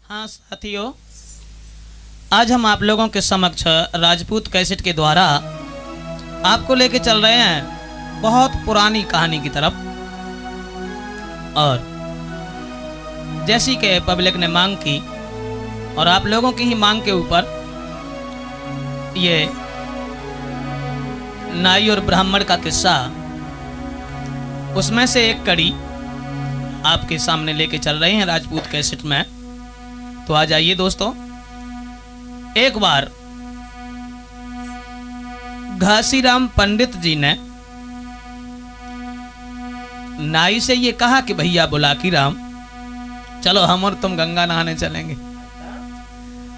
हाँ साथियों, आज हम आप लोगों के समक्ष राजपूत कैसेट के द्वारा आपको लेके चल रहे हैं बहुत पुरानी कहानी की तरफ। और जैसी कि पब्लिक ने मांग की और आप लोगों की ही मांग के ऊपर ये नाई और ब्राह्मण का किस्सा, उसमें से एक कड़ी आपके सामने लेके चल रहे हैं राजपूत कैसेट में। तो आ जाइए दोस्तों, एक बार घासीराम पंडित जी ने नाई से ये कहा कि भैया बुलाकी राम, चलो हम और तुम गंगा नहाने चलेंगे।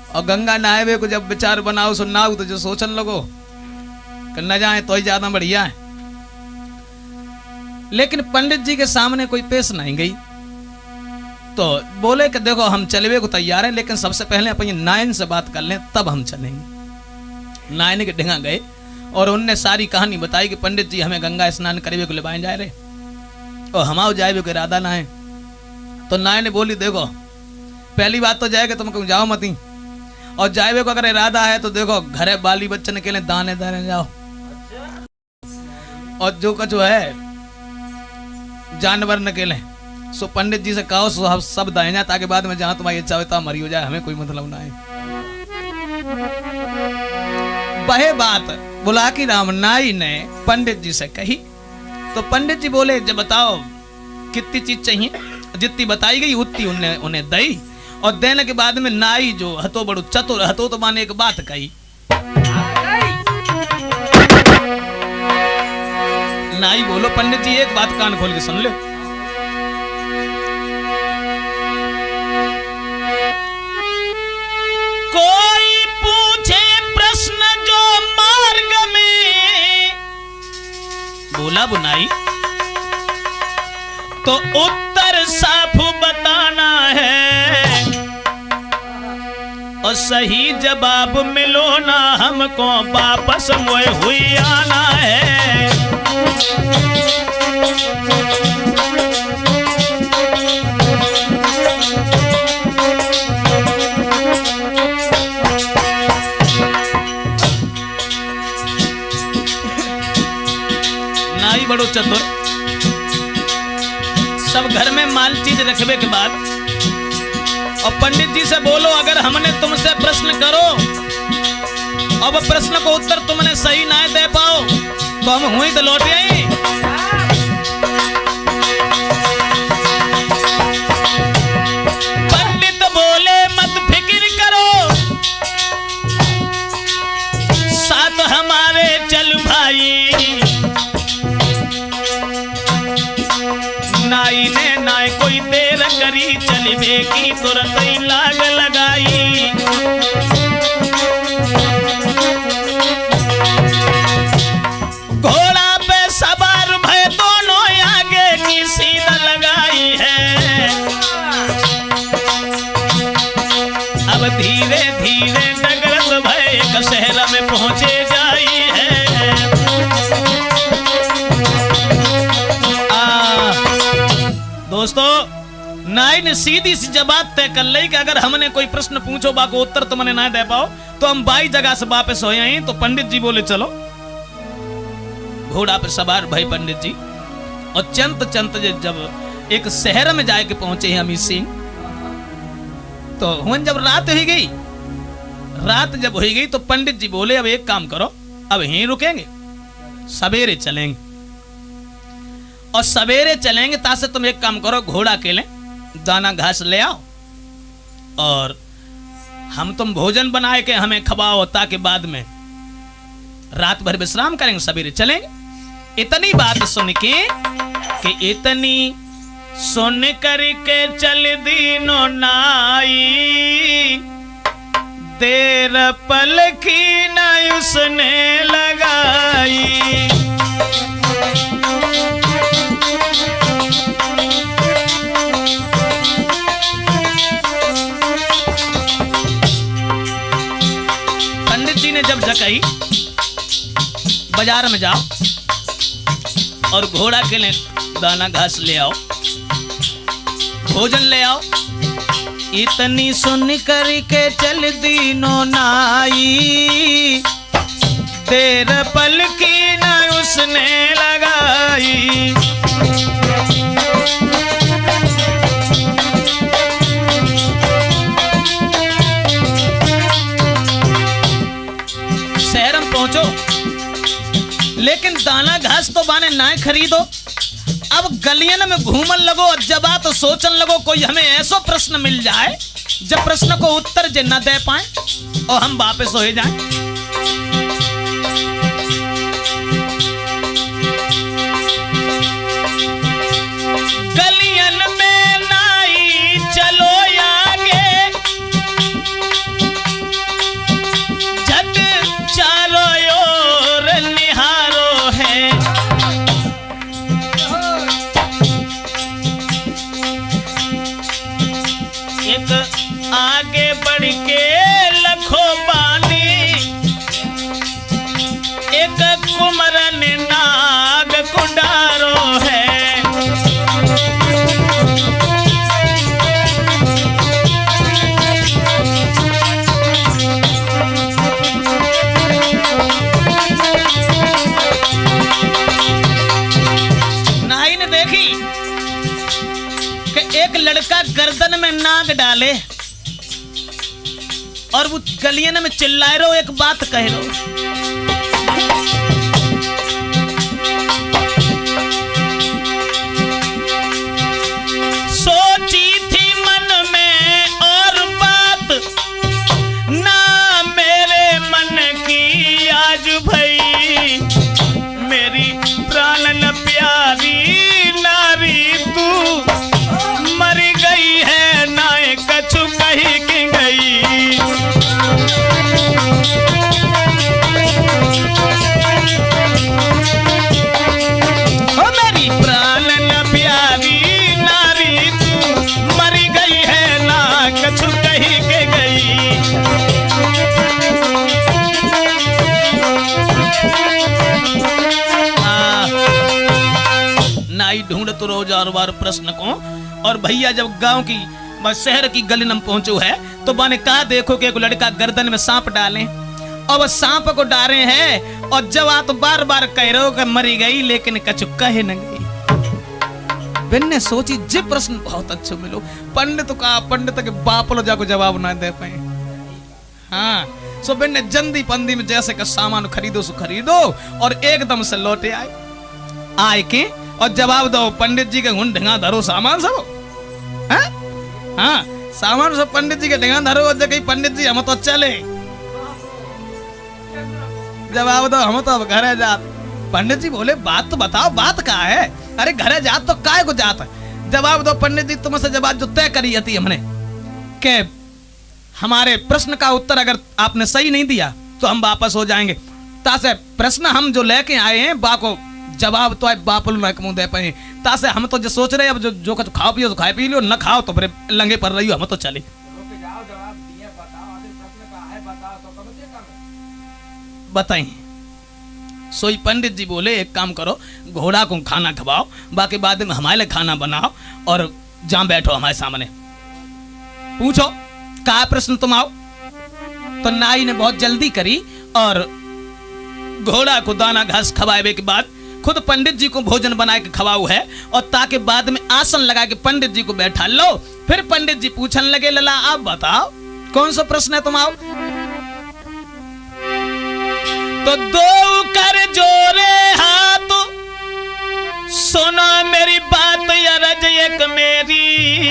और गंगा नहाए हुए को जब विचार बनाओ सुनाओ तो जो सोचन लगो कि न जाए तो ही ज्यादा बढ़िया है। लेकिन पंडित जी के सामने कोई पेश नहीं गई, तो बोले कि देखो हम चलवे को तैयार हैं, लेकिन सबसे पहले अपनी नायन से बात कर लें तब हम चलेंगे। नायन के ढिंगा गए और उनने सारी कहानी बताई कि पंडित जी हमें गंगा स्नान करवे को ले जा रहे और हमाओ जाए को इरादा ना है। तो नायन ने बोली देखो पहली बात तो जाएगा तुम कहीं जाओ मती, और जाए को अगर इरादा है तो देखो घरे बाली बच्चन के लिए दाने दाने जाओ, और जो कुछ है जानवर न के लिए सो पंडित जी से कहो सो सब दाएं, ताकि बाद में जहां तुम्हारी इच्छा होता मरी हो जाए, हमें कोई मतलब ना है। वह बात बुलाकी राम नाई ने पंडित जी से कही तो पंडित जी बोले जब बताओ कितनी चीज चाहिए, जितनी बताई गई उतनी उन्हें दई। और देने के बाद में नाई जो हतो बड़ो चतुर हतो तो माने एक बात कही। नाई बोलो पंडित जी एक बात कान खोल के सुन लो, कोई पूछे प्रश्न जो मार्ग में, बोला बुनाई तो उत्तर साफ बताना है, और सही जवाब मिलो ना हमको वापस मोए हुई आना है। नाई बड़ो चतुर, सब घर में माल चीज रखने के बाद और पंडित जी से बोलो अगर हमने तुमसे प्रश्न करो अब प्रश्न को उत्तर तुमने सही ना दे पाओ तो हम हुई तो लौट आई। पंडित बोले मत फिक्र करो साथ हमारे चल भाई। नाई ने नाई कोई देर करी चलवे की तुरंत ही लाग लगाई। घोड़ा पे सवार भय दोनों आगे की सीधा लगाई है। अब धीरे धीरे डगरत भय एक शहर में पहुंचे जाई है। दोस्तों नाई ने सीधी सी जवाब तय कर ली कि अगर हमने कोई प्रश्न पूछो बाको उत्तर तुमने ना दे पाओ तो हम बाई जगह से वापस हो आए। तो पंडित जी बोले चलो। घोड़ा पे सवार भाई पंडित जी और चंत चंत जब एक शहर में जाके पहुंचे हैं अमित सिंह, तो हुन जब रात हो गई, रात जब हो गई तो पंडित जी बोले अब एक काम करो, अब यहीं रुकेंगे, सवेरे चलेंगे। और सवेरे चलेंगे तासे तुम एक काम करो, घोड़ा के ले दाना घास ले आओ और हम तुम भोजन बनाए के हमें खवाओ, ताकि बाद में रात भर विश्राम करेंगे, सवेरे चलेंगे। इतनी बात सुन के कि इतनी सुन करके चल दीनो नाई, देर पलकी न उसने लगाई। ने जब जकई बाजार में जाओ और घोड़ा के लिए दाना घास ले आओ, भोजन ले आओ, इतनी सुन कर के चल दीनो नाई, देर पल की न उसने लगाई। शहर में पहुंचो, लेकिन दाना घास तो बाने ना खरीदो। अब गलियन में घूमन लगो, जब तो सोचन लगो कोई हमें ऐसा प्रश्न मिल जाए जब प्रश्न को उत्तर जे न दे पाए और हम वापस हो जाएं। गलियन में नाई चलो आगे, झट चारों ओर निहारो है। एक आगे बढ़ के लखो बानी, एक कुमरन नाग कुंडारो है। नाई ने देखी कि एक लड़का गर्दन में नाग डाले और वो गलियन में चिल्लाए रहो, एक बात कह रहो। सोची थी मन में और बात, ना मेरे मन की आज भई। मेरी प्राण प्यारी नारी तू मर गई है, ना कछु कही की गई। ओ मेरी प्राण प्यारी नारी तू मर गई है, ना कछु कही के गई। नाई ढूंढ तो रोज और बार प्रश्न को, और भैया जब गांव की शहर की गली में पहुंचो है तो बाने कहा देखो कि एक लड़का गर्दन में सांप डाले और वह सांप को डाले हैं, और जब आप तो बार बार कह रहे हो कि मरी गई लेकिन कछु कहे न गई। बिन ने सोची जे प्रश्न बहुत अच्छे मिलो, पंडित का पंडित के बाप लो जाको जवाब ना दे पाए। हाँ, सो बिन ने जल्दी पंदी में जैसे का सामान खरीदो सो खरीदो और एकदम से लौटे आए के और जवाब दो पंडित जी के हुन ढंगा धरो सामान सब। हाँ, सामान सब पंडित जी के ढंगा धरो, कहीं पंडित जी हम तो चले। जवाब दो हम तो अब घरे जात। पंडित जी बोले बात तो बताओ, बात कहाँ है? अरे घरे जात तो काय को जात। जवाब दो पंडित जी तुमसे जवाब जो तय करी थी हमने के हमारे प्रश्न का उत्तर अगर आपने सही नहीं दिया तो हम वापस हो जाएंगे। तासे प्रश्न हम जो लेके आए हैं बाको जवाब तो बापल न कमू दे पाए। तासे हम तो जो सोच रहे अब जो कुछ खाओ पियो तो खाए पी लो, न खाओ तो फिर लंगे पर रही हो, हम तो चले। बताइए। सोई पंडित जी बोले एक काम करो, घोड़ा को खाना खवाओ, बाकी बाद में हमारे लिए खाना बनाओ और जहां बैठो हमारे सामने पूछो क्या प्रश्न तुम आओ। तो नाई ने बहुत जल्दी करी और घोड़ा को दाना घास खवाए के बाद खुद पंडित जी को भोजन बना के खवाऊ है, और ताकि बाद में आसन लगा के पंडित जी को बैठा लो। फिर पंडित जी पूछने लगे लला आप बताओ कौन सा प्रश्न है तुम आओ। तो दो कर जोरे हाथ सुनो मेरी बात अरज एक मेरी।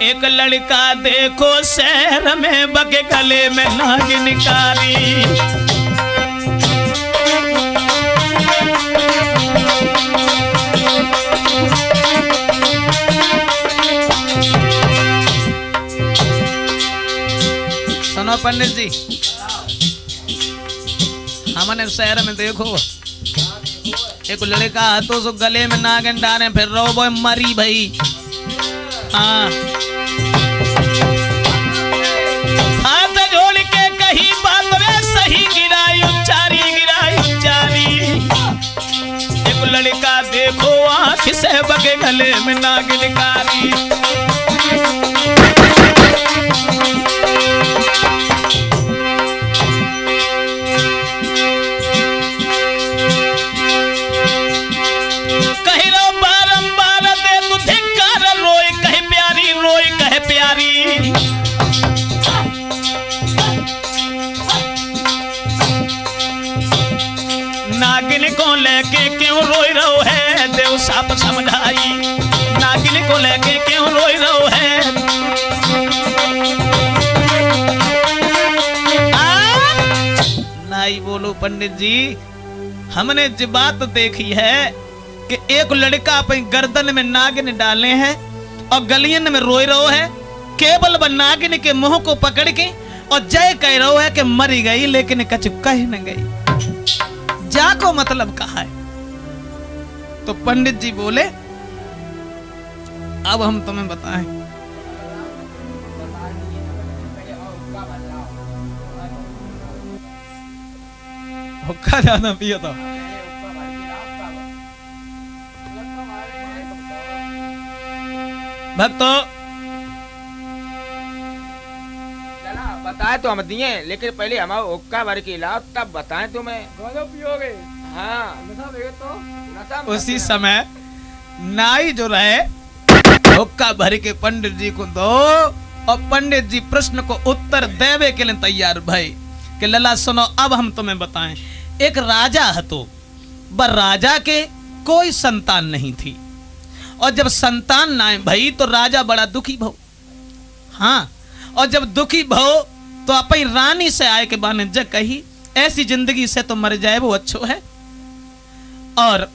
एक लड़का देखो शहर में बके गले में नागिन कारी। सुनो पंडित जी, हमने शहर में देखो एक लड़का हाथों से गले में नागिन डाले फिर रो वो मरी भाई। हाँ, हाथ जोड़ के कही बात वे सही गिराई उच्चारी गिराई उच्चारी। एक लड़का देखो आंख खिसे बगे गले में नागिनकारी। कही रो बारंबार दे तू धिक्कार, रोई कहे प्यारी, रोई कहे प्यारी। नागिन को लेके क्यों रोई रहो है, देव साप समझाई। नागिन को लेके क्यों रोई रहो है। नाई बोलो पंडित जी, हमने जो बात देखी है कि एक लड़का अपनी गर्दन में नागिन डाले हैं और गलियन में रोई रहो है, केवल वह नागिन के मुंह को पकड़ के और जय कह रहो है कि मरी गई, लेकिन कछु कह न गई। जा को मतलब कहा है। तो पंडित जी बोले अब हम तुम्हें बताएं। हुक्का ज्यादा पियो तो भक्तों बताए तो हम दिए, लेकिन पहले हमारा हुक्का भर के लाओ तब बताएं तुम्हें। पियोगे? हाँ तो उसी समय नाई जो रहे हुक्का भर के पंडित जी को दो और पंडित जी प्रश्न को उत्तर देवे के लिए तैयार भाई कि लला सुनो अब हम तुम्हें बताएं। एक राजा है तो बर राजा के कोई संतान नहीं थी और जब संतान ना भई तो राजा बड़ा दुखी भव। हाँ और जब दुखी भव तो अपनी रानी से आए के बाने जग कही ऐसी जिंदगी से तो मर जाए वो अच्छो है। और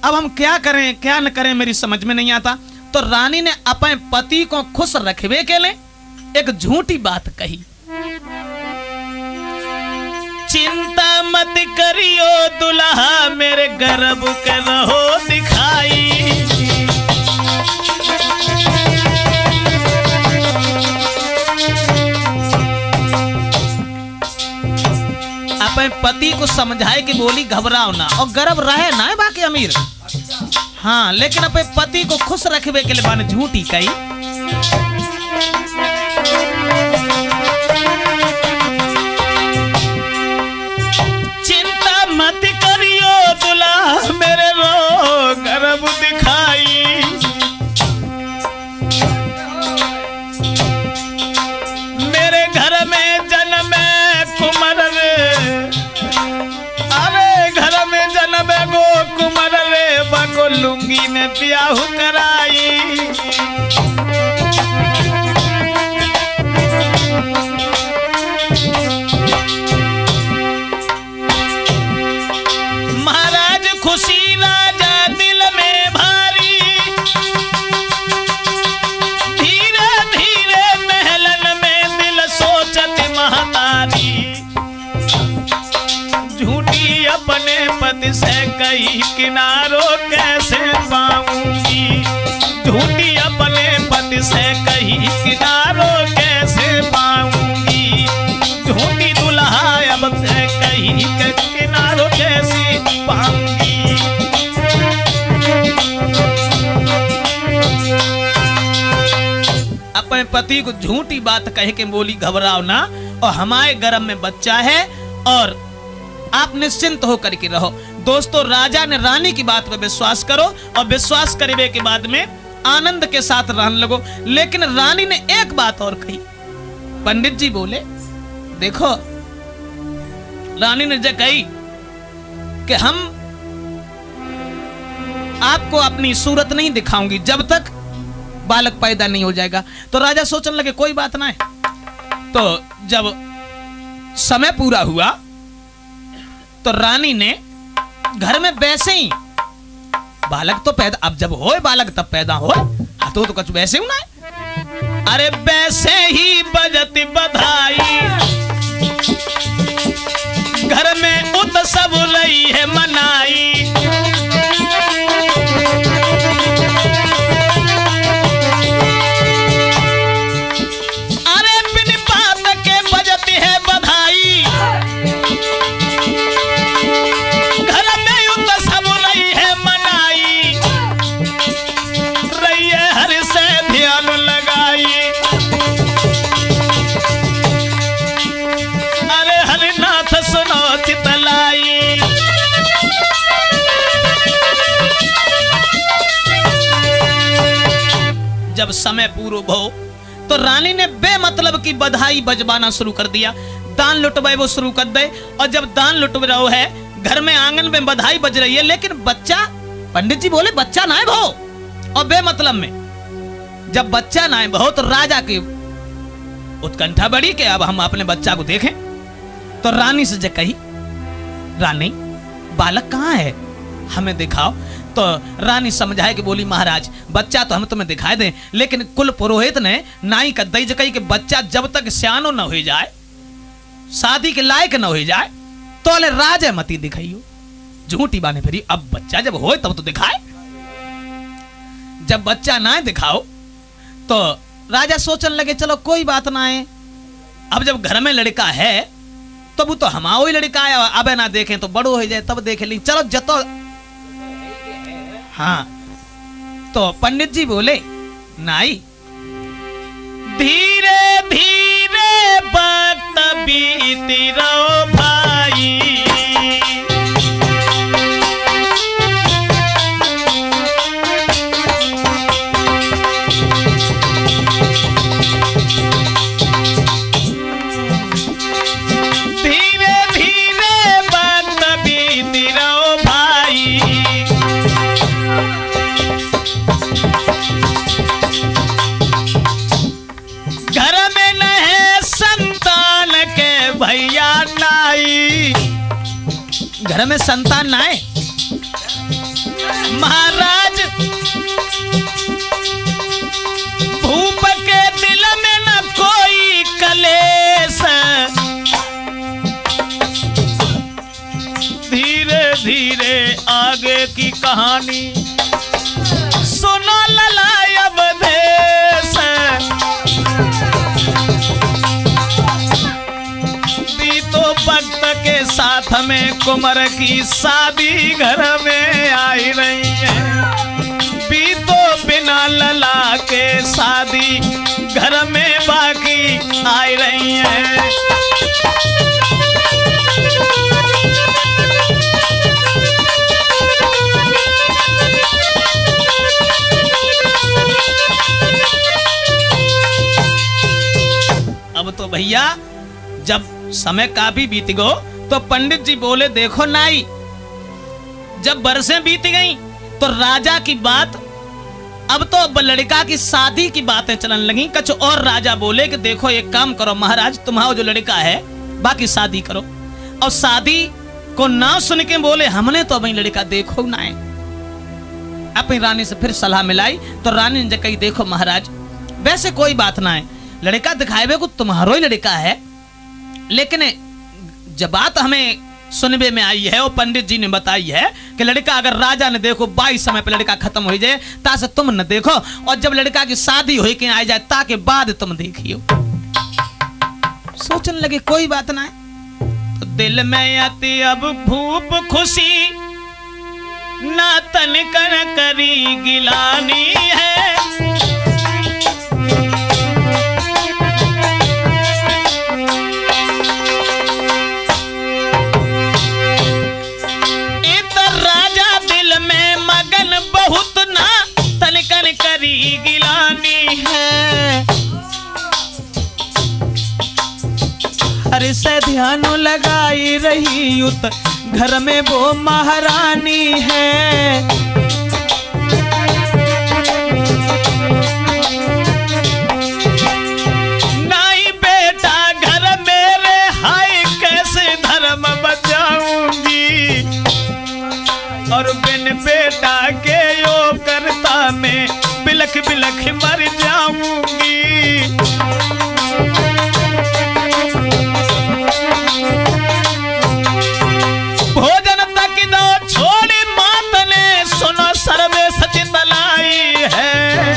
अब हम क्या करें क्या न करें मेरी समझ में नहीं आता। तो रानी ने अपने पति को खुश रखवे के लिए एक झूठी बात कही। चिंता मत करियो दुल्हा मेरे गर्भ के रहो दिखाई। अपने पति को समझाए कि बोली घबराओ ना और गर्भ रहे ना बाकी अमीर। हाँ लेकिन अपने पति को खुश रखवे के लिए बाने झूठी कही। चिंता मत करियो दुल्हा मेरे रो गर्भ दिखाई। मेरे घर में जन्मे कुमार रे, अरे घर में जन्मे गो कुमार रे, बगो लुंगी में ब्याह कराई। महाराज खुशी राजा दिल में भारी, धीरे धीरे महलन में दिल सोचत महतारी। झूठी अपने पति से कही किनारो कैसे पाऊंगी। झूठी अपने पति से कही किनारो कैसे पाऊंगी। झूठी दुल्हा अब से कही किनारो कैसे पाऊंगी। अपने पति को झूठी बात कह के बोली घबराओ ना और हमारे गर्भ में बच्चा है और आप निश्चिंत होकर के रहो। दोस्तों राजा ने रानी की बात पर विश्वास करो और विश्वास करने के बाद में आनंद के साथ रहने लगो। लेकिन रानी ने एक बात और कही। पंडित जी बोले देखो रानी ने जो कही कि हम आपको अपनी सूरत नहीं दिखाऊंगी जब तक बालक पैदा नहीं हो जाएगा। तो राजा सोचने लगे कोई बात ना है। तो जब समय पूरा हुआ तो रानी ने घर में वैसे ही बालक तो पैदा, अब जब होए बालक तब पैदा हो तो कुछ वैसे ही ना है। अरे वैसे ही बजती बधाई, घर में उत्सव रही है मनाई। अरे बिन बात के बजती है बधाई, घर में उत्सव रही है मनाई। जब समय पूरा हो तो रानी ने बेमतलब की बधाई बजवाना शुरू कर दिया, दान लुटवाए वो शुरू कर दे। और जब दान लुटवा रहा है, घर में आंगन में बधाई बज रही है, लेकिन बच्चा, पंडित जी बोले बच्चा ना है भो। और बेमतलब में जब बच्चा ना है भो तो राजा की उत्कंठा बढ़ी कि अब हम अपने बच्चा को देखें। तो रानी से जब कही, रानी बालक कहाँ है, हमें दिखाओ। तो रानी समझाए कि बोली महाराज बच्चा तो हम तुम्हें दिखाई दें, लेकिन कुल पुरोहित ने नाई का दई कही कि बच्चा जब तक सियानो न हो जाए, शादी के लायक न हो जाए, तो ले राजा मती दिखाइयो। झूठी बाने फिरी, अब बच्चा जब होए तब तो दिखाए। जब बच्चा ना दिखाओ तो राजा सोचने लगे चलो कोई बात ना है, अब जब घर में लड़का है तो वो तो हमारा ही लड़का है, अब ना देखें तो बड़ो हो जाए तब देख ली, चलो जतो। हाँ, तो पंडित जी बोले नाई धीरे धीरे वक्त बीती रहो भाई, धीरे धीरे वक्त बीती रहो भाई। घर में न है संतान के भैया नाई, घर में संतान ना है महाराज, भूप के दिल में न कोई कलेश, धीरे धीरे आगे की कहानी सुनो ललायब देश। बीतो वक्त के साथ में कुंवर की शादी घर में आई रही है, बीतो बिना लला के शादी घर में बाकी आई रही है। अब तो भैया जब समय काफी बीत गो तो पंडित जी बोले देखो नाई, जब बरसें बीत गईं तो राजा की बात, अब तो लड़का की शादी की बातें चलने लगी। कुछ और राजा बोले कि देखो एक काम करो महाराज, तुम्हारा जो लड़का है बाकी शादी करो। और शादी को ना सुन के बोले हमने तो अभी लड़का देखो ना है। अपनी रानी से फिर सलाह मिलाई तो रानी ने कही देखो महाराज वैसे कोई बात ना है, लड़का दिखाए को तुम्हारो ही लड़का है, लेकिन जब बात हमें सुनबे में आई है और पंडित जी ने बताई है कि लड़का अगर राजा ने देखो 22 समय पे लड़का खत्म हो जाए तासे तुम न देखो, और जब लड़का की शादी हो के आ जाए ताकि बाद तुम देखियो। सोचने लगे कोई बात ना है। तो दिल में आती अब भूप खुशी ना तनिकन करी गिलानी है, बहुत ना तनिकन करी गिलानी है। हर से ध्यान लगाई रही उत घर में वो महारानी है। नाई बेटा घर मेरे हाय कैसे धर्म बचाऊंगी, और बिन बेटा के यो करता मैं बिलख बिलख मर जाऊंगी। भोजन तक दो छोड़ी मात ने सुनो सर्वे सचित लाई है।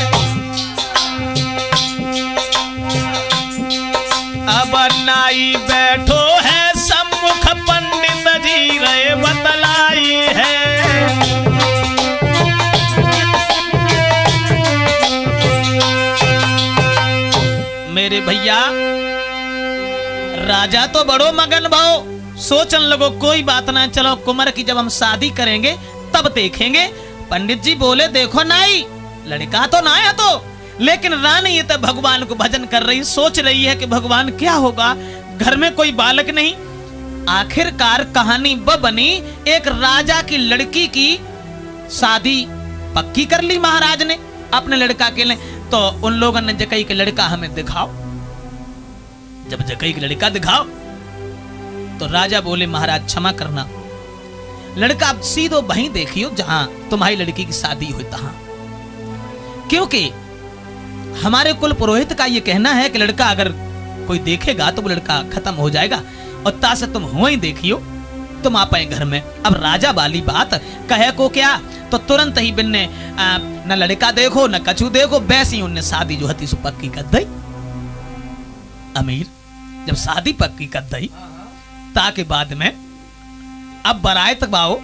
अब नाई बैठो है सम्मुख पंडित जी रे बतलाई है। मेरे भैया राजा तो बड़ो मगन भाव, सोचन लगो कोई बात ना, चलो कुंवर की जब हम शादी करेंगे तब देखेंगे। पंडित जी बोले देखो नाई लड़का तो ना है तो, लेकिन रानी ये तो भगवान को भजन कर रही, सोच रही है कि भगवान क्या होगा, घर में कोई बालक नहीं। आखिरकार कहानी वो बनी, एक राजा की लड़की की शादी पक्की कर ली महाराज ने अपने लड़का के लिए। तो उन लोगों ने जकई के लड़का हमें दिखाओ। जब जकई के लड़का दिखाओ तो राजा बोले महाराज क्षमा करना, लड़का आप सीधो वहीं देखियो जहां तुम्हारी लड़की की शादी हुई तहां, क्योंकि हमारे कुल पुरोहित का यह कहना है कि लड़का अगर कोई देखेगा तो वो लड़का खत्म हो जाएगा, और ता से तुम हुआ ही देखियो, तुम आ पाए घर में। अब राजा वाली बात कहे को क्या, तो तुरंत ही बिन्ने न लड़का देखो न कछु देखो, वैसे ही उनने शादी जो हती सो पक्की कर दई। अमीर जब शादी पक्की कर दई ताके बाद में अब बरात बाओ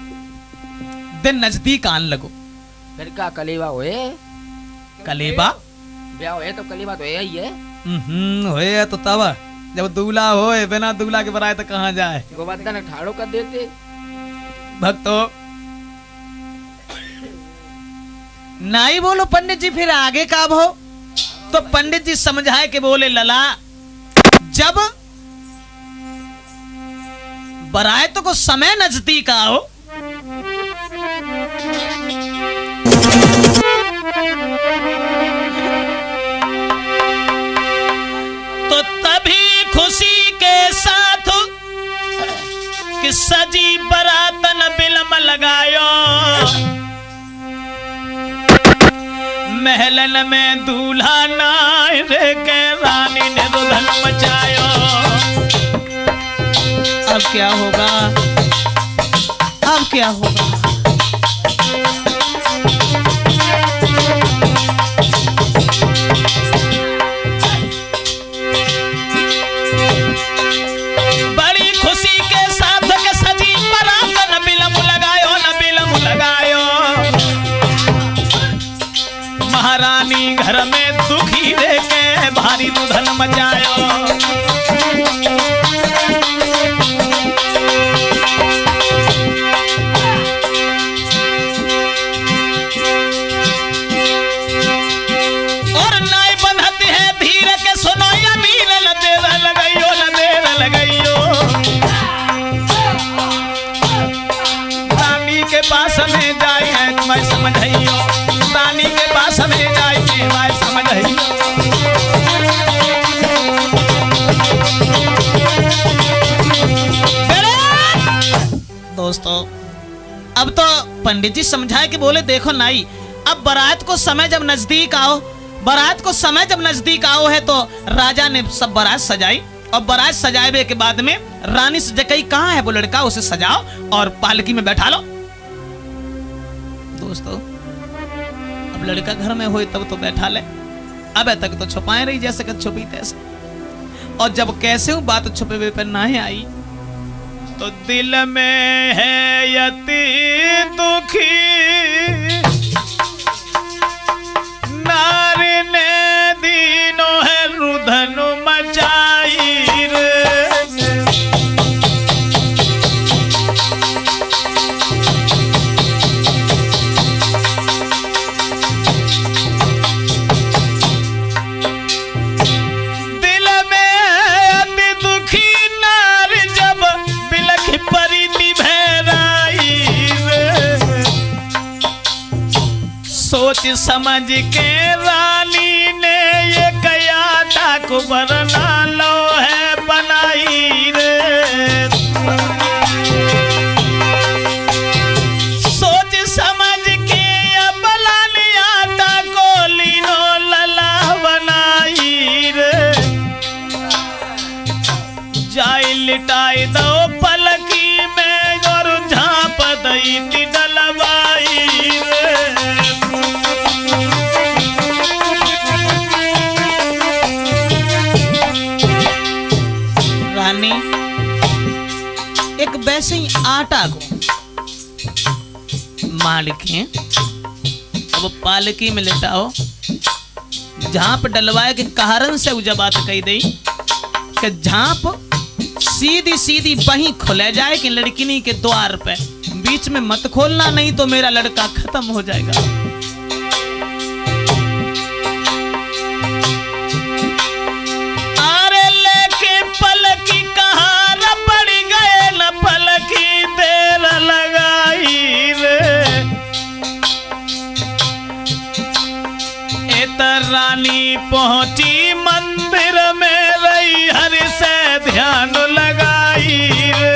दिन नजदीक आन लगो। लड़का कलेवा होए, कलेबा ब्याह होए तो कलेवा तो है ही है। होए तो तब जब दूल्हा होए, बिना दूल्हा के बरात कहाँ जाए। गोवर्धन ठाड़ो कर देते। भक्तों नहीं बोलो पंडित जी, फिर आगे का हो। तो पंडित जी समझाए कि बोले लला, जब बरात को समय नजदीक आओ तो तभी खुशी के साथ कि सजी बरातन बिलम लगायो, महलन में दूल्हा नाय रे के रानी ने रुदन मचायो। अब क्या होगा, अब क्या होगा। बड़ी खुशी के साथ के सजी बरात न बिलम लगायो, न बिलम लगायो। महारानी घर में दुखी रे के भारी रुदन मचायो। पास में जाए है मैं समझइयो, रानी के पास में जाए है मैं समझइयो। दोस्तों अब तो पंडित जी समझाए कि बोले देखो नाई, अब बारात को समय जब नजदीक आओ, बारात को समय जब नजदीक आओ है तो राजा ने सब बारात सजाई, और बारात सजाए के बाद में रानी से जकई कहाँ है वो लड़का, उसे सजाओ और पालकी में बैठा लो। दोस्तों अब लड़का घर में होए तब तो बैठा ले, अब तक तो छुपाए रही जैसे कि छुपी तैसे। और जब कैसे हूँ बात छुपे हुए पर ना आई तो दिल में है यति दुखी, नारी ने दीनों है रुदन मचाई रे। सोच समझ के रानी ने ये कया था कुबर ना लो है बनाई रे। सोच समझ के अब लानिया था कोलिनो लला बनाई रे। जाई लिटाई दो पलकी में और झांप दई थी डलवाई रे। रानी एक वैसे ही आटा को मालिक है, अब पालकी में लेटाओ, झांप डलवाए के कारण से उजा बात कही दी कि झांप सीधी सीधी वहीं खुले जाए कि लड़किनी के द्वार पे, बीच में मत खोलना नहीं तो मेरा लड़का खत्म हो जाएगा। पहुंची मंदिर में रही हरि से ध्यान लगाई रे।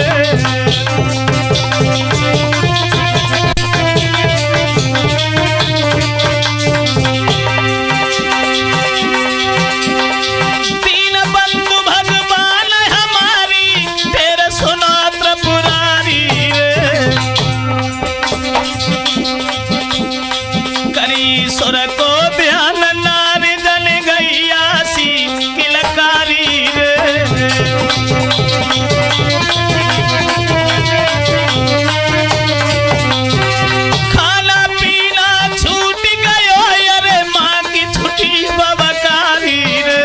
दीन बंधु भगवान हमारी तेरे सुनो त्रिपुरारी रे। करी सुर को ध्यान नारी जल गई आसी किलकारी रे। खाना पीना छूट गयो अरे माँ की छुट्टी बबकारी रे।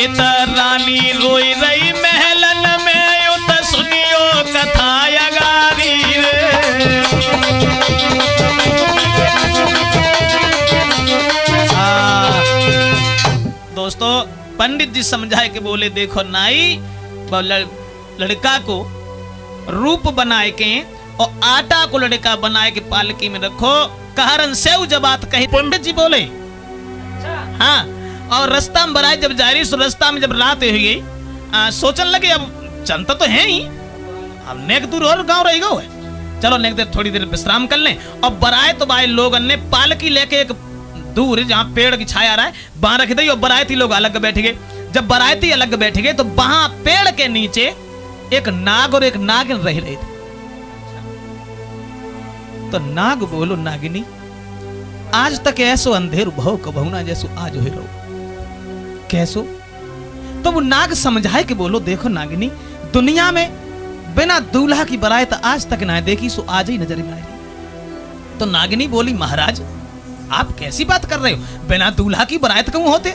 इत रानी रोई रही महलन में उत सुनियो कथा अगारी रे। दोस्तों पंडित जी समझाए के बोले देखो नाई लड़का को रूप बनाए के और आटा को लड़का बनाए के पालकी में रखो कारण से जब बात कही पंडित जी बोले हाँ। और रास्ता में बराई जब जा रही सो रास्ता में जब रात हुई गई सोचने लगे अब जनता तो है ही अब नेक दूर और गांव रहेगा चलो नेक देर थोड़ी देर विश्राम कर लें। और बराए तो भाई लोग ने पालकी लेके एक दूर जहाँ पेड़ की छाया रहा है वहां रख दी और बरायती लोग अलग बैठ गए। जब बरायती अलग बैठ गए तो वहां पेड़ के नीचे एक नाग और एक नागिन रह रहे थे। तो नाग बोलो नागिनी आज तक ऐसो अंधेर भव कबहू ना जैसो आज हो रहो कैसो। तो वो नाग समझाए कि बोलो देखो नागिनी दुनिया में बिना दूल्हा की बरायत आज तक ना देखी सो आज ही नजर में आई। तो नागिनी बोली महाराज आप कैसी बात कर रहे हो बिना दूल्हा की बरायत क्यों होते।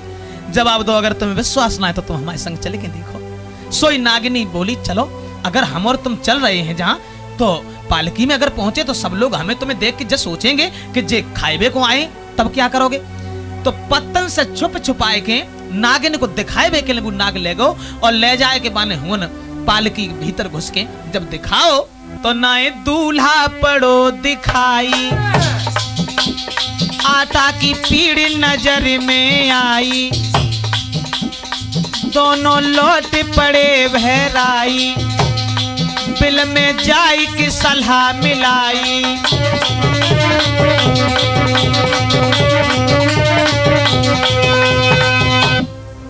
जवाब दो अगर तुम्हें विश्वास ना है तो तुम हमारे संग चले के देखो। सोई नागिनी बोली चलो अगर हम और तुम चल रहे हैं जहां तो पालकी में अगर पहुंचे तो सब लोग हमें तुम्हें देख के जब सोचेंगे कि जे खाइबे को आए तब क्या करोगे। तो पत्तन से छुप छुपाए के नागिन को दिखाए के लिए वो नाग ले गो और ले जाए के बाने हुन पालकी भीतर घुस के जब दिखाओ तो नाए दूल्हा पड़ो दिखाई आटा की पीड़ नजर में आई दोनों लौट पड़े बहराई बिल में जाई की सलाह मिलाई।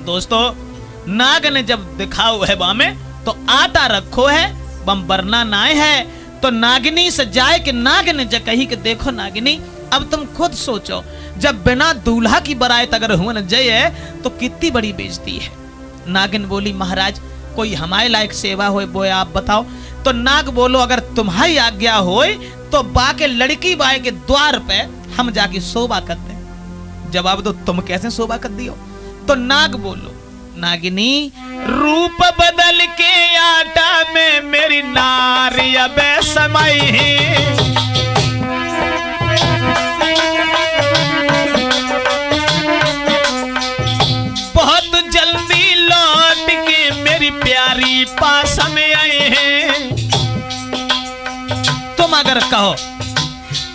दोस्तों नाग ने जब दिखाओ है बामे तो आटा रखो है बम बरना नाय है। तो नागिनी से जाए कि नाग ने जब कही कि देखो नागिनी अब तुम खुद सोचो जब बिना दूल्हा की बरायत अगर हुआ न जाए तो कितनी बड़ी बेइज्जती है। नागिन बोली महाराज कोई हमारे लायक सेवा होए बोए आप बताओ। तो नाग बोलो अगर तुम्हारी आज्ञा होए तो बाके लड़की बाई के द्वार पे हम जाके शोभा कर दे। जवाब दो तुम कैसे शोभा कर दियो। तो नाग बोलो नागिनी रूप बदल के आटा में मेरी नारी अब समय है। बहुत जल्दी लौट के मेरी प्यारी पास में आए हैं। तुम अगर कहो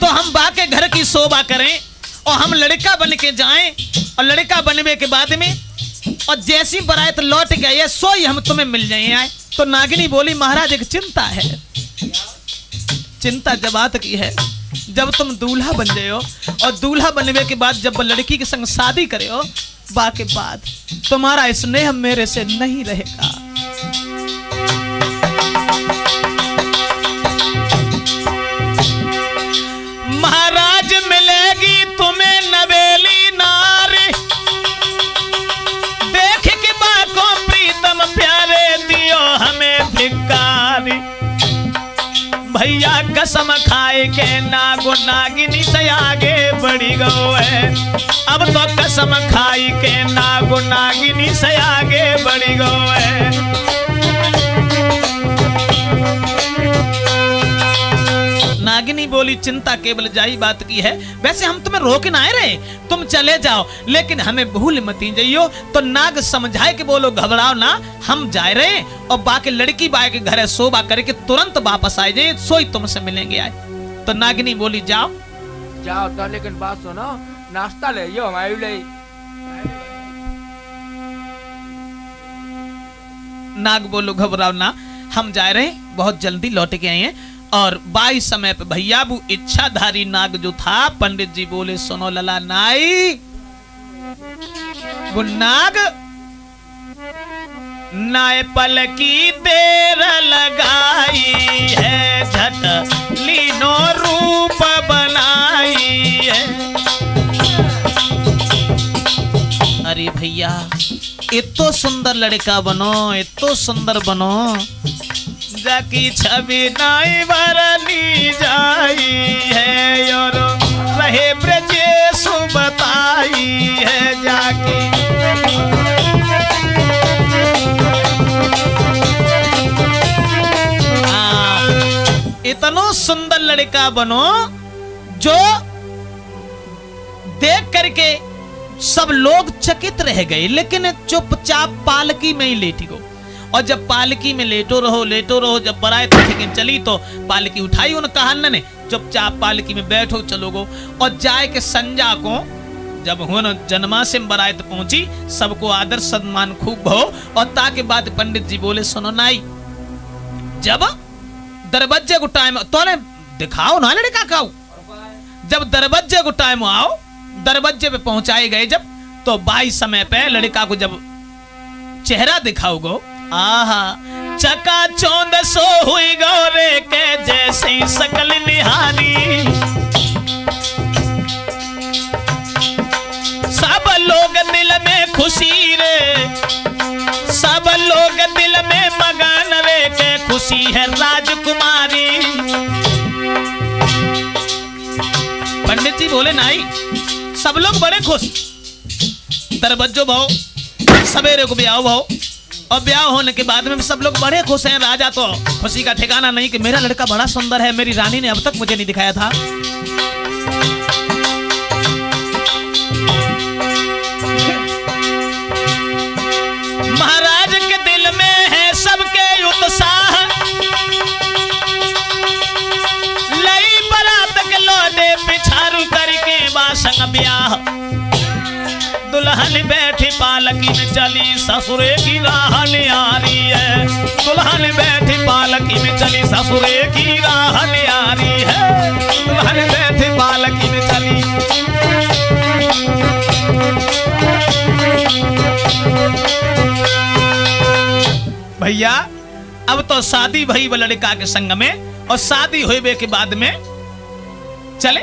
तो हम बाके घर की शोभा करें और हम लड़का बन के जाएं और लड़का बनने के बाद में और जैसी बरायत लौट गई सोई हम तुम्हें मिल जाए। तो नागिनी बोली महाराज एक चिंता है। चिंता जब बात की है जब तुम दूल्हा बन जाओ और दूल्हा बनने के बाद जब लड़की के संग शादी करे हो बाके बाद तुम्हारा स्नेह मेरे से नहीं रहेगा। महाराज मिलेगी तुम्हें नवेली नारी देख के बाको प्रीतम प्यारे दियो हमें भिकारी। भैया कसम खाए के नागो नागिनी से आगे बढ़ी गो है। अब तो कसम खाई के नागो नागिनी से आगे बढ़ी गो है। नागिनी बोली चिंता केवल जाई बात की है। वैसे हम तुम्हें रोक ना रहे तुम चले जाओ लेकिन हमें भूल मती जाइयो। तो नाग समझाए कि बोलो घबराओ ना हम जा रहे और बाकी लड़की बाई के घर शोभा करके तुरंत वापस आए जाए सोई तुमसे मिलेंगे आए। तो नागिनी बोली जाओ जाओ तो लेकिन बात सुनो नाश्ता ले यो हमारे लिए। नाग बोलो घबराओ ना, हम जा रहे हैं, बहुत जल्दी लौट के आए हैं। और 22 समय पे भैया वो इच्छाधारी नाग जो था, पंडित जी बोले सुनो लला नाई, वो नाग नाय पल की देर लगाई है, झट लीनो रूप बनाई है। अरे भैया इतो सुंदर लड़का बनो, इतो सुंदर बनो, जाकी छवि नाई बरनी जाई है, और रहे ब्रजेश बताई है जाकी। इतना सुंदर लड़का बनो जो देख करके सब लोग चकित रह गए, लेकिन चुपचाप पालकी में ही लेटी गो। और जब पालकी में लेटो रहो, जब बारात चली तो पालकी उठाई उन कहन ने, चुपचाप पालकी में बैठो चलो गो। और जाए के संजा को जब हुन जन्मा से बारात पहुंची, सबको आदर सम्मान खूब हो। और ताके बाद पंडित जी बोले सुनो नाई, जब दरवाजे को टाइम तोने दिखाओ ना लड़का खाओ, जब दरवाजे को टाइम आओ, दरवाजे पे पहुंचाए गए जब, तो 22 समय पे लड़का को जब चेहरा दिखाओ गो, आहा चका चौंद सो हुई गौरे के जैसे ही सकल निहारी। सब लोग दिल में खुशी रे, सब लोग दिल में मगन रे, के खुशी है राजकुमारी। पंडित जी बोले नाई, सब लोग बड़े खुश, दरबज्जो भाव सवेरे को ब्याह भाव, और ब्याह होने के बाद में सब लोग बड़े खुश हैं। राजा तो खुशी का ठिकाना नहीं कि मेरा लड़का बड़ा सुंदर है, मेरी रानी ने अब तक मुझे नहीं दिखाया था। महाराज के दिल में है सबके उत्साह, लई बरात के लौटे पिछारू करके बासंग ब्याह। दुल्हन बैठी पालकी में चली ससुरे की राह न्यारी है, दुल्हन बैठी पालकी में चली ससुरे की राह न्यारी है, दुल्हन बैठी पालकी में चली। भैया अब तो शादी भई लड़का के संग में, और शादी हुए के बाद में चले।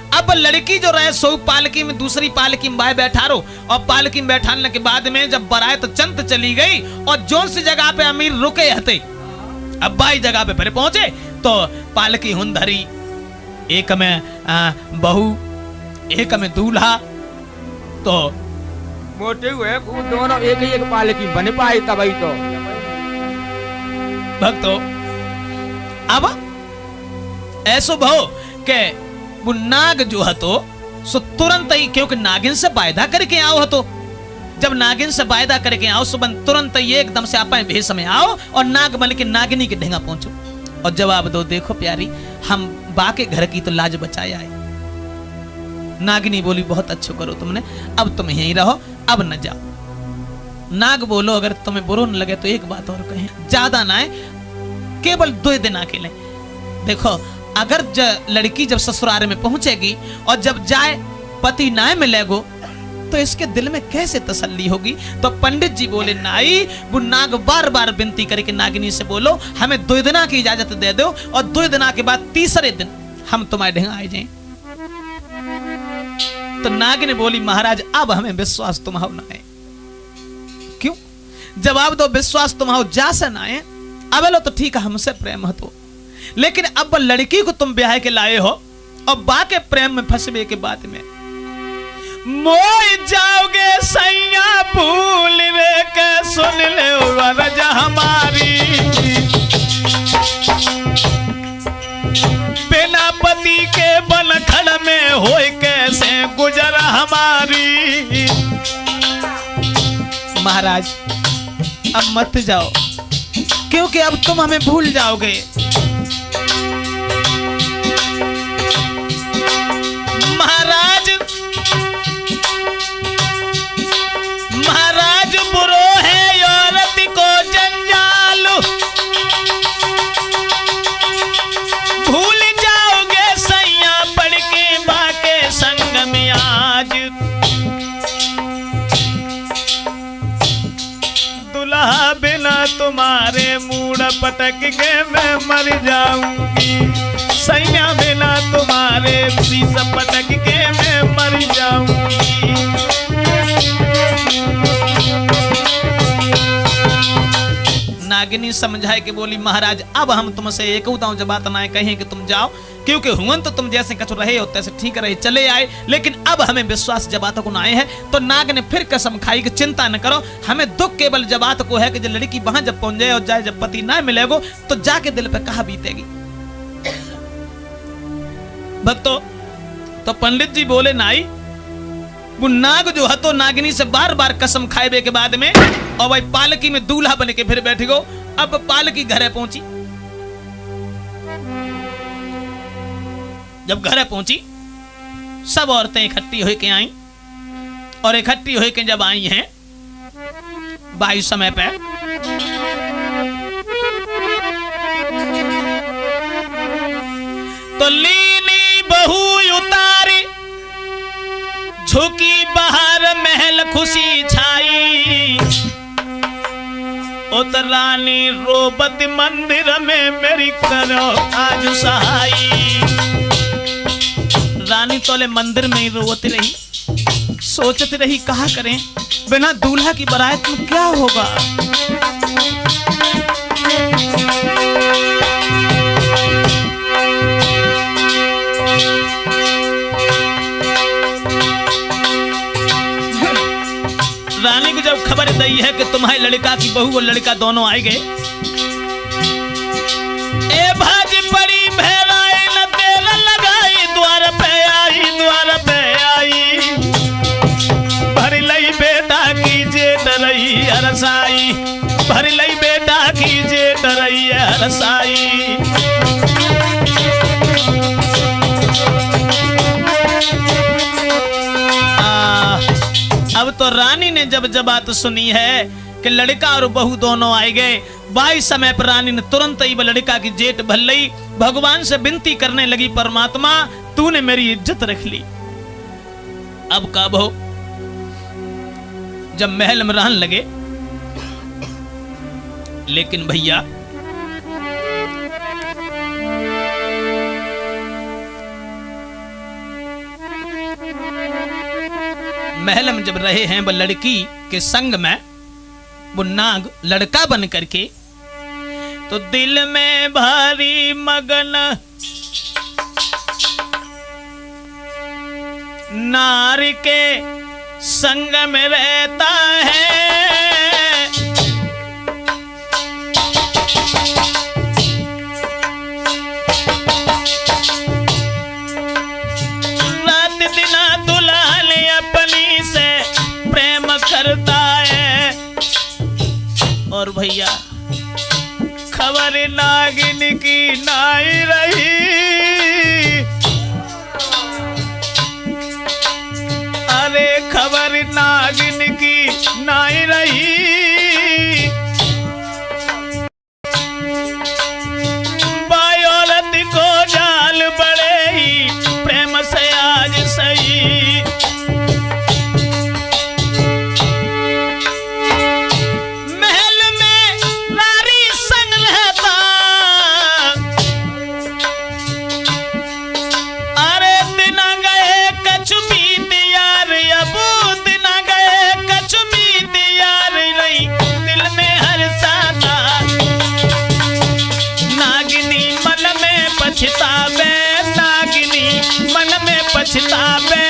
अब लड़की जो रहे सो पालकी में, दूसरी पालकी में बैठा रो, और पालकी में बैठाने के बाद में जब बारात चंत चली गई, और जोन सी जगह पे अमीर रुके हते, अब 22 जगह पे फिर पहुंचे, तो पालकी हुंधरी, एक में बहू, एक में दूल्हा, तो मोटे हुए दोनों एक ही एक पालकी बन पाई तभी तो। भक्तो अब ऐसो भाव के वो नाग जो हतो सो तुरंत ही, क्योंकि नागिन से वायदा करके आओ हतो, जब नागिन से वायदा करके आओ सुबह तुरंत ही एकदम से आप भेष में आओ और नाग बन के नागिनी के ढेंगा पहुंचो और जवाब दो, देखो प्यारी हम बाके घर की तो लाज बचाए आए। नागिनी बोली बहुत अच्छो करो तुमने, अब तुम यहीं रहो, अब न जाओ। नाग बोलो अगर तुम्हें बुरो न लगे तो एक बात और कहें, ज्यादा ना है, केवल 2 दिन अकेले। देखो अगर लड़की जब ससुराल में पहुंचेगी और जब जाए पति ना मिलेगो तो इसके दिल में कैसे तसल्ली होगी। तो पंडित जी बोले नाई, वो नाग बार बार विनती करके नागिनी से बोलो हमें 2 दिन की इजाजत दे दो और 2 दिन के बाद तीसरे दिन हम तुम्हारे ढेंगा आ जाए। तो नागिनी बोली महाराज अब हमें विश्वास तुम्हारा ना है। क्यों? जवाब दो, विश्वास तुम्हारा जा से ना है। अब लो तो ठीक है हमसे प्रेम हो तो, लेकिन अब लड़की को तुम ब्याह के लाए हो और बाके प्रेम में फंसबे के बाद में मोई जाओगे सैया भूल रे के सुन ले वरज हमारी, बिना पति के बनखड़ में होए कैसे गुजर हमारी। महाराज अब मत जाओ क्योंकि अब तुम हमें भूल जाओगे। महाराज बुरो है औरत को जंग तुम्हारे मूड पटक के मैं मर जाऊंगी, सैया बिना तुम्हारे शीश पटक के मैं मर जाऊंगी। नागिनी समझाए कि बोली महाराज अब हम तुमसे एक उदाऊ बात ना कहें कि तुम जाओ, क्योंकि हुन तो तुम जैसे कछु रहे हो तैसे ठीक रहे चले आए, लेकिन अब हमें विश्वास जबात को ना आए हैं। तो नाग ने फिर कसम खाई कि चिंता न करो, हमें दुख केवल जबात को है कि जब लड़की वहां जब पहुंच जाए और जाए जब पति ना मिलेगो तो जाके दिल पे कहा बीतेगी। भक्तों तो पंडित जी बोले नाई वो नाग जो है तो नागिनी से बार बार कसम खाए के बाद में और भाई पालकी में दूल्हा बन के फिर बैठ गो। अब पालकी घरे पहुंची, जब घरे पहुंची सब औरतें इकट्ठी होके आई और इकट्ठी होके जब आई हैं बाई समय पे तो लीली बहू उतारी झुकी बाहर महल खुशी छाई, उतरानी रोबत मंदिर में मेरी करो आज सहाई। रानी तोले मंदिर में ही रोती रही, सोचती रही कहा करें बिना दूल्हा की बारात में क्या होगा। रानी को जब खबर दी है कि तुम्हारे लड़का की बहू और लड़का दोनों आए गए, ए भाजी पड़ी भैराई न तेरा लगाई, द्वार पे आई भर लई बेटा की जेठ रही हरसाई, भर लई बेटा की जेठ रही हरसाई। अब तो रानी ने जब बात सुनी है कि लड़का और बहू दोनों आए गए, बाई समय पर रानी ने तुरंत ही लड़का की जेठ भल्लई भगवान से विनती करने लगी, परमात्मा तूने मेरी इज्जत रख ली। अब कब हो जब महल में रहने लगे, लेकिन भैया महल में जब रहे हैं वो लड़की के संग में वो नाग लड़का बन करके, तो दिल में भारी मगन नारी के संग में रहता है, रात दिना दुल्हन अपनी से प्रेम करता है। और भैया खबर नागिन की नाई रही, अरे खबर नागिन की नाई रही, बायोलत को जाल बड़े ही प्रेम से आज सही। महल में नारी संग रहता, अरे दिन गए कछु बीत यार, अब दिन गए कछु बीत यार, नहीं दिल में हर्षाता नागिनी मन में पछतावे, नागिनी मन में पछतावे।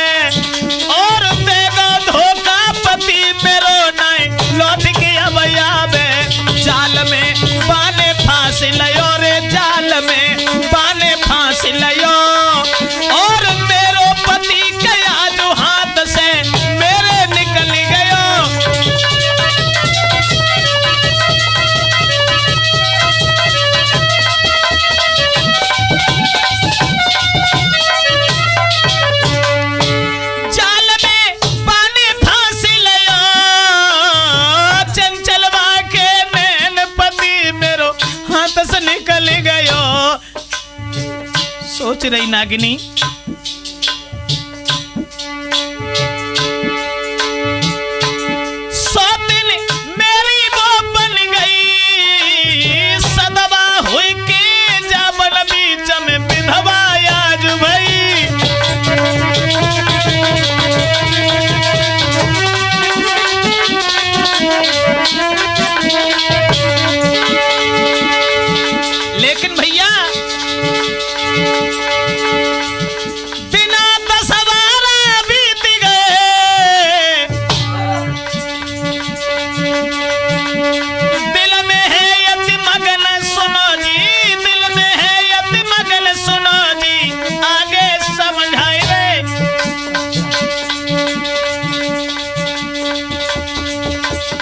और देगा धोखा पति मेरो नहीं लौट के अब आवे, जाल में बाने फांस लयो रे, जाल में बाने फांस लयो। और मेरो पति गया जो हाथ से मेरे निकल गयो, जाल में बाने फांस लयो, चंचलवा के नैन पति मेरो हाथ से निकल गयो। सोच रही नागिनी सौतिन मेरी वो बन गई,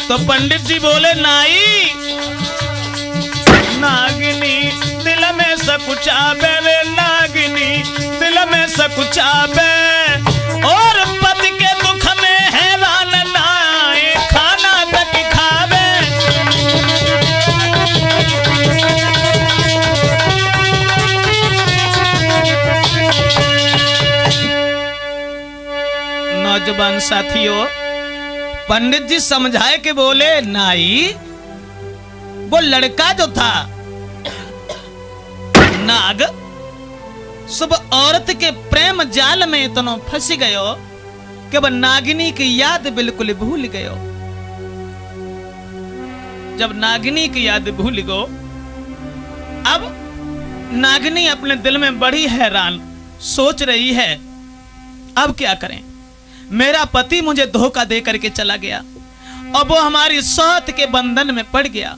तो पंडित जी बोले नाई, नागिनी दिल में सकुचावे रे, नागिनी दिल में सकुचावे, और पति के दुख में हैरान नाए, खाना तक खावे। नौजवान साथियों, पंडित जी समझाए के बोले नाई, वो लड़का जो था नाग, सब औरत के प्रेम जाल में इतना फंस गयो कि वह नागिनी की याद बिल्कुल भूल गयो। जब नागिनी की याद भूल गो, अब नागिनी अपने दिल में बड़ी हैरान सोच रही है, अब क्या करें, मेरा पति मुझे धोखा दे करके चला गया, अब वो हमारी सौत के बंधन में पड़ गया।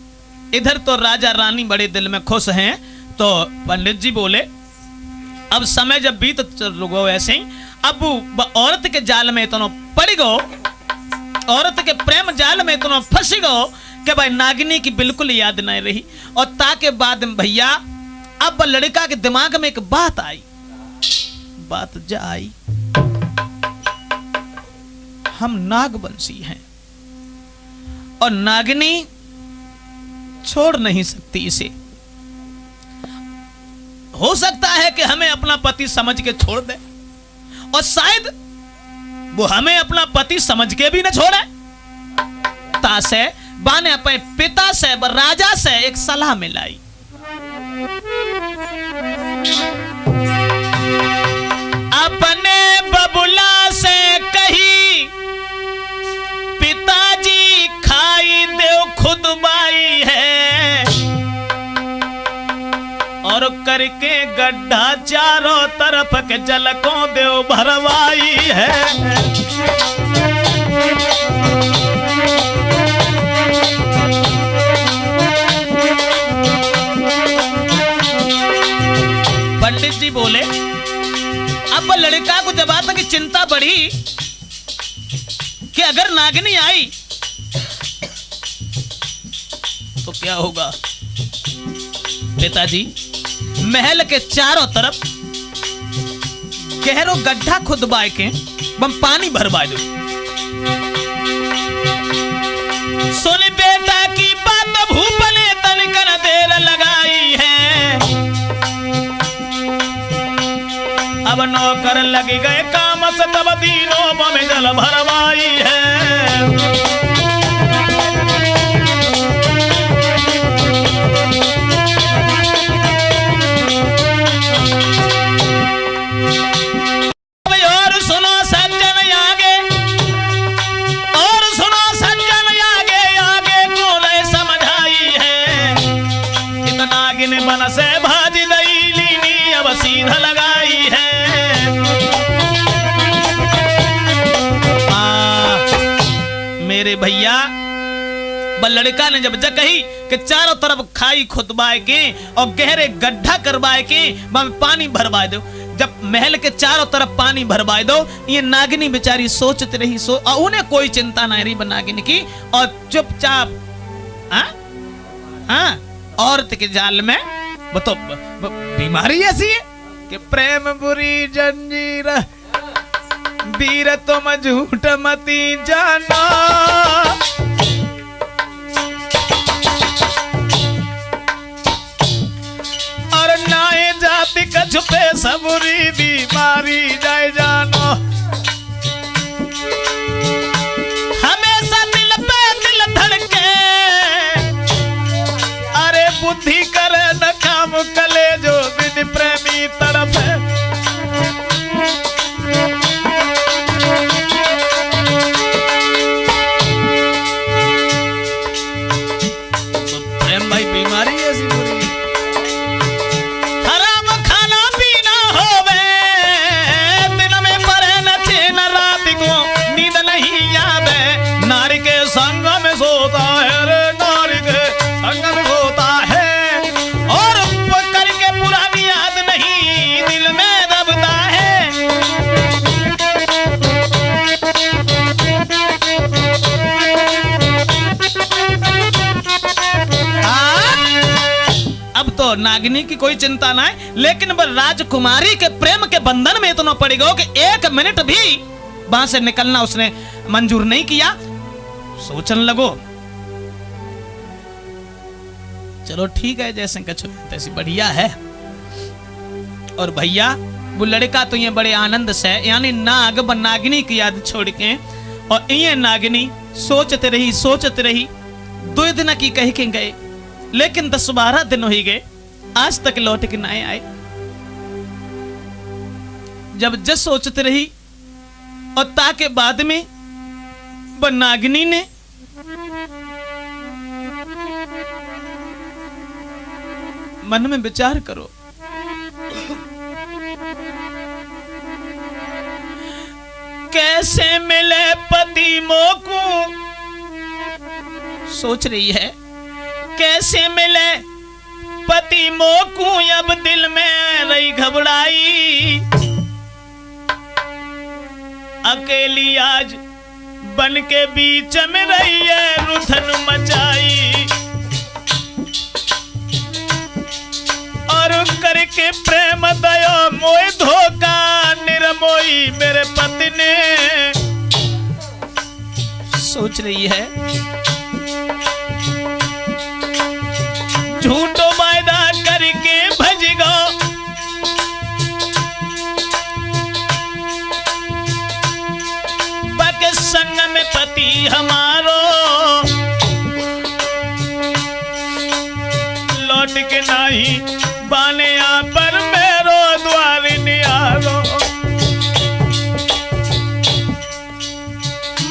इधर तो राजा रानी बड़े दिल में खुश हैं। तो पंडित जी बोले अब समय जब बीत गो ऐसे ही, अब वो औरत के जाल में इतना पड़ गो, औरत के प्रेम जाल में इतना फंस गो कि भाई नागिनी की बिल्कुल याद नहीं रही। और ताके बाद भैया अब लड़का के दिमाग में एक बात आई, बात जा आई, हम नागवंशी हैं और नागिनी छोड़ नहीं सकती इसे। हो सकता है कि हमें अपना पति समझ के छोड़ दे, और शायद वो हमें अपना पति समझ के भी न छोड़े। तासे बाने अपने पिता से, राजा से एक सलाह मिलाई। अपने बबुला से कही, पिताजी खाई देव खुद बाई है, और करके गड्ढा चारों तरफ के जल को देव भरवाई है। पंडित जी बोले अब लड़का को जब आता की चिंता बढ़ी कि अगर नागिनी आई तो क्या होगा। पिताजी महल के चारों तरफ गहरो गड्ढा खुदवाए के बम पानी भरवा दो। सोनी बेटा की बात भूप ने तनकर देर लगाई है, अब नौकर लग गए काम से तब तीनों में जल भरवाई है। मन से भाजी दई लीनी अब सीधा लगाई है। मेरे भैया लड़का ने जब कही कि चारों तरफ खाई खुदवाए के और गहरे गड्ढा करवाए के पानी भरवाए दो, जब महल के चारों तरफ पानी भरवाए दो, ये नागिनी बेचारी सोचती रही, और उन्हें कोई चिंता नहीं रही नागिनी की, और चुपचाप औरत के जाल में वो तो बीमारी ऐसी है कि प्रेम बुरी जंजीर, वीर तुम झूठ मती जाना, और नाए जाति का छुपे सबुरी बीमारी जाए जानो। हमेशा दिल पे दिल धड़के, अरे बुद्धि करे न काम कले जो बिन प्रेमी तरफ है। तो प्रेम भाई बीमारी ऐसी बुरी, हराम खाना पीना होवे, दिन में परे न चैन, रात को नींद नहीं आवे, नारी के संग में सोता है रे, नारी के संग में सोता है, और करके पुरानी याद नहीं दिल में दबता है। तो नागिनी की कोई चिंता ना है, लेकिन वह राजकुमारी के प्रेम के बंधन में इतना पड़ गया कि 1 मिनट भी वहां से निकलना उसने मंजूर नहीं किया। सोचने लगो चलो ठीक है, जैसे कछु तैसी बढ़िया है। और भैया वो लड़का तो ये बड़े आनंद से, यानी नाग व नागिनी की याद छोड़ के, और ये नागिनी सोचते रही 2 दिन की कह के गए, लेकिन 10-12 दिन हो ही गए, आज तक लौट के ना आए। जब जस सोचते रही और ताके बाद में वह नागिनी ने मन में विचार करो, कैसे मिले पति मोकू, सोच रही है कैसे मिले पति मोकू, अब दिल में रही घबराई, अकेली आज बन के बीच में रही है रुधन मचाई, और करके प्रेम दया मोय धोखा निरमोई मेरे पति ने। सोच रही है झूठो वायदा करके भज गो, बाके संग में पति हमारो, लौट के नहीं बाने यहाँ पर मेरो द्वार निहारो,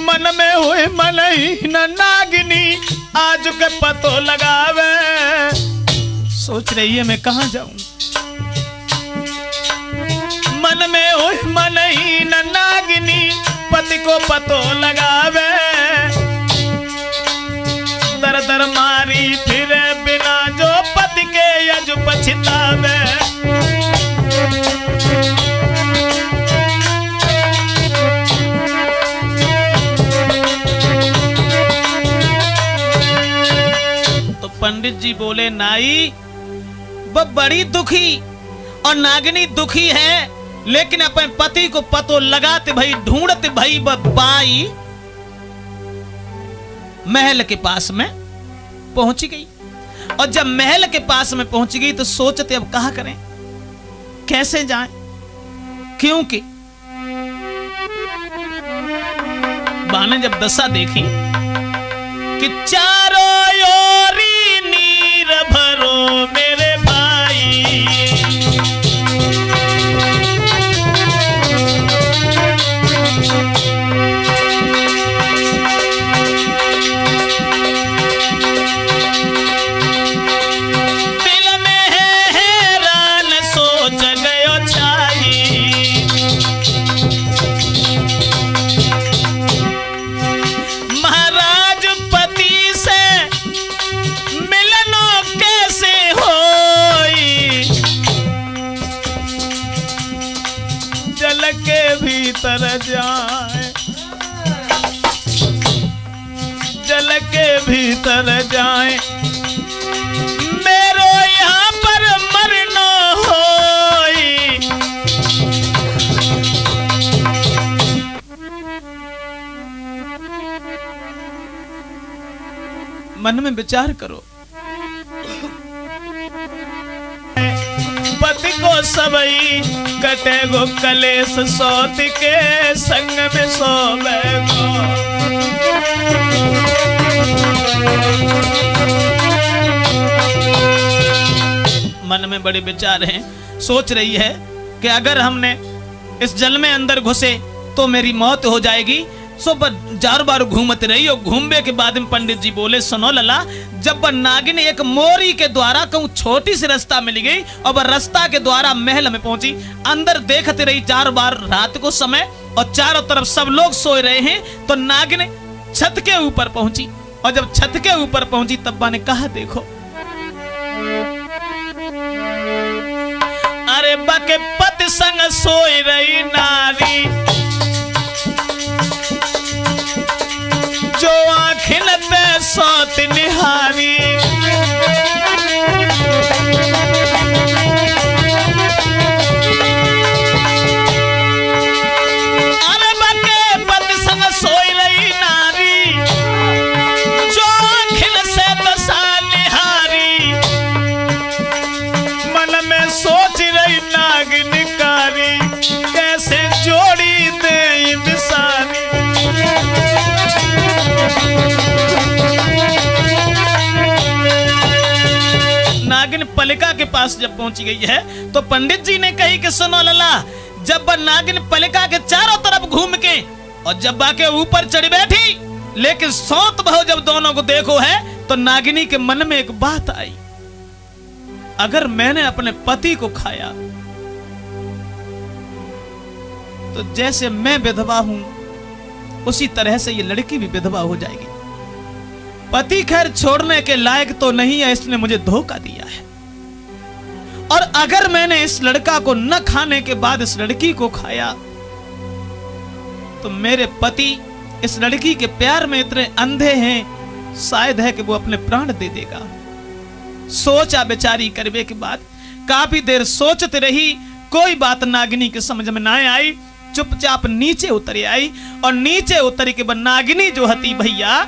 मन में हुए मन ही न नागिनी आज के पतो लगावे। सोच रही है मैं कहाँ जाऊं, मन में हुए मन ही न नागिनी पति को पतो लगावे, दर दर मारी फिरे बिना जो पति के यज पछतावे। तो पंडित जी बोले नाई वह बड़ी दुखी और नागिनी दुखी है, लेकिन अपने पति को पतो लगाते भाई ढूंढते भाई बाई महल के पास में पहुंची गई। और जब महल के पास में पहुंच गई तो सोचते अब कहा करें, कैसे जाएं, क्योंकि बाने जब दशा देखी कि चारों ओरी नीर भरो मेरे भाई, भीतर जाए जल के भीतर जाए, मेरो यहाँ पर मरना होई। मन में विचार करो, पति को सबई कटे गो कलेश सोत के संग में सोवे गो। मन में बड़े विचार हैं, सोच रही है कि अगर हमने इस जल में अंदर घुसे तो मेरी मौत हो जाएगी। सो जार बार घूमते रही और घूमने के बाद में पंडित जी बोले सुनो लला, जब वह नागिन एक मोरी के द्वारा कहूँ छोटी सी रास्ता मिल गई और वह रास्ता के द्वारा महल में पहुंची, अंदर देखते रही 4 बार रात को समय और चारों तरफ सब लोग सोए रहे हैं। तो नागिन छत के ऊपर पहुंची और जब छत के ऊपर पहुंची तब्बा ने कहा देखो अरे बाके पति संग सोई रही नारी, जो आँखिन पे सोत निहारी, पलिका के पास जब पहुंच गई है तो पंडित जी ने कही कि सुनो लला, जब वह नागिन पलिका के चारों तरफ घूम के और जब्बा के ऊपर चढ़ बैठी, लेकिन सौत बहु जब दोनों को देखो है तो नागिनी के मन में एक बात आई, अगर मैंने अपने पति को खाया तो जैसे मैं विधवा हूं उसी तरह से ये लड़की भी विधवा हो जाएगी। पति खैर छोड़ने के लायक तो नहीं है, इसने मुझे धोखा दिया है, और अगर मैंने इस लड़का को न खाने के बाद इस लड़की को खाया तो मेरे पति इस लड़की के प्यार में इतने अंधे हैं, शायद है कि वो अपने प्राण दे देगा। सोचा बेचारी करने के बाद काफी देर सोचते रही, कोई बात नागिनी के समझ में ना आई, चुपचाप नीचे उतर आई, और नीचे उतर के बाद नागिनी जो हती भैया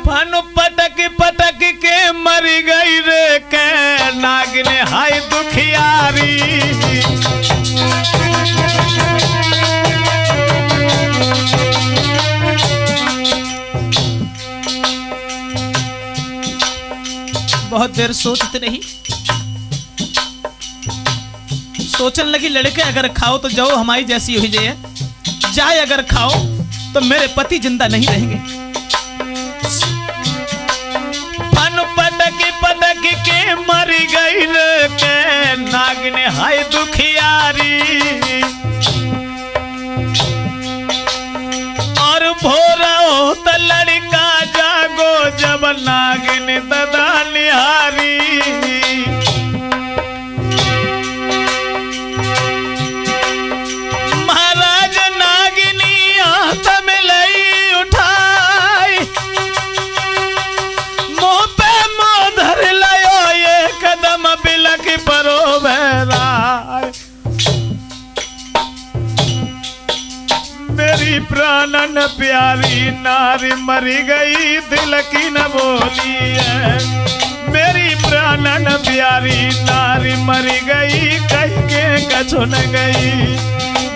फन पटक पटक के मर गई रे के नागिन हाय दुखियारी। बहुत देर सोचते रही, सोचने लगी लड़के अगर खाओ तो जाओ हमारी जैसी हुई जाए, अगर खाओ तो मेरे पति जिंदा नहीं रहेंगे। फन पटक पटक के मर गई के नागिन हाय दुखियारी, और भोरा होता लड़का जागो जब नागिन ददा निहारी। महाराज नागिनी हाथ में लई उठाई, मुंह पे मुंह धर लयो ये कदम बिलक परो बहराय। मेरी प्राणन प्यारी नारी मरी गई दिल की न बोली है, मेरी प्राणन प्यारी नारी मरी गई कह के कछुन गई,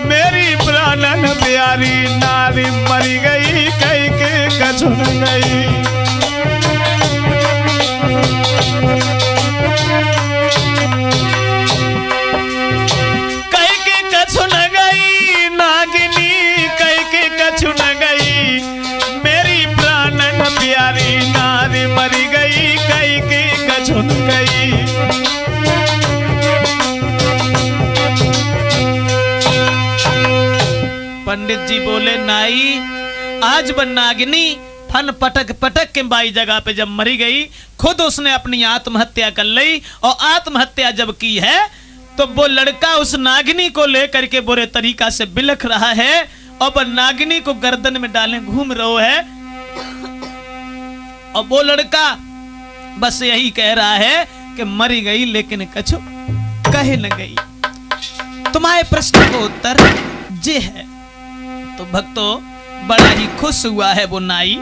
मेरी प्राणन प्यारी नारी मरी गई कह के कछुन गई। कह के कछुन गई नागिनी, कह के कछुन गई, मेरी प्राणन प्यारी नारी मरी गई कह के कछुन गई। पंडित जी बोले नाई, आज वह नागिनी फन पटक पटक के बाई जगह पे जब मरी गई, खुद उसने अपनी आत्महत्या कर ली, और आत्महत्या जब की है तो वो लड़का उस नागिनी को लेकर के बुरे तरीका से बिलख रहा है, और वह नागिनी को गर्दन में डाले घूम रहा है, और वो लड़का बस यही कह रहा है कि मरी गई लेकिन कछु कहे न गई। तुम्हारे प्रश्न को उत्तर जे है। तो भक्तों बड़ा ही खुश हुआ है वो नाई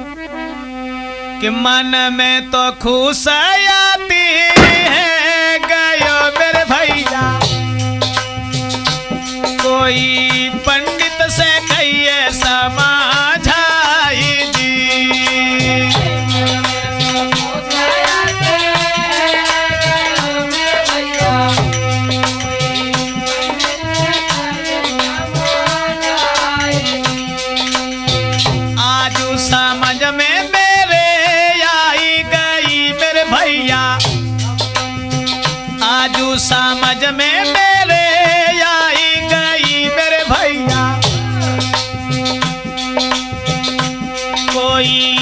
कि मन में तो खुश आती है गयो मेरे भैया, कोई पंडित से कहिए समझाई जी। समझ में मेरे आई गई मेरे भैया, आजू समझ में मेरे आई गई मेरे भैया, कोई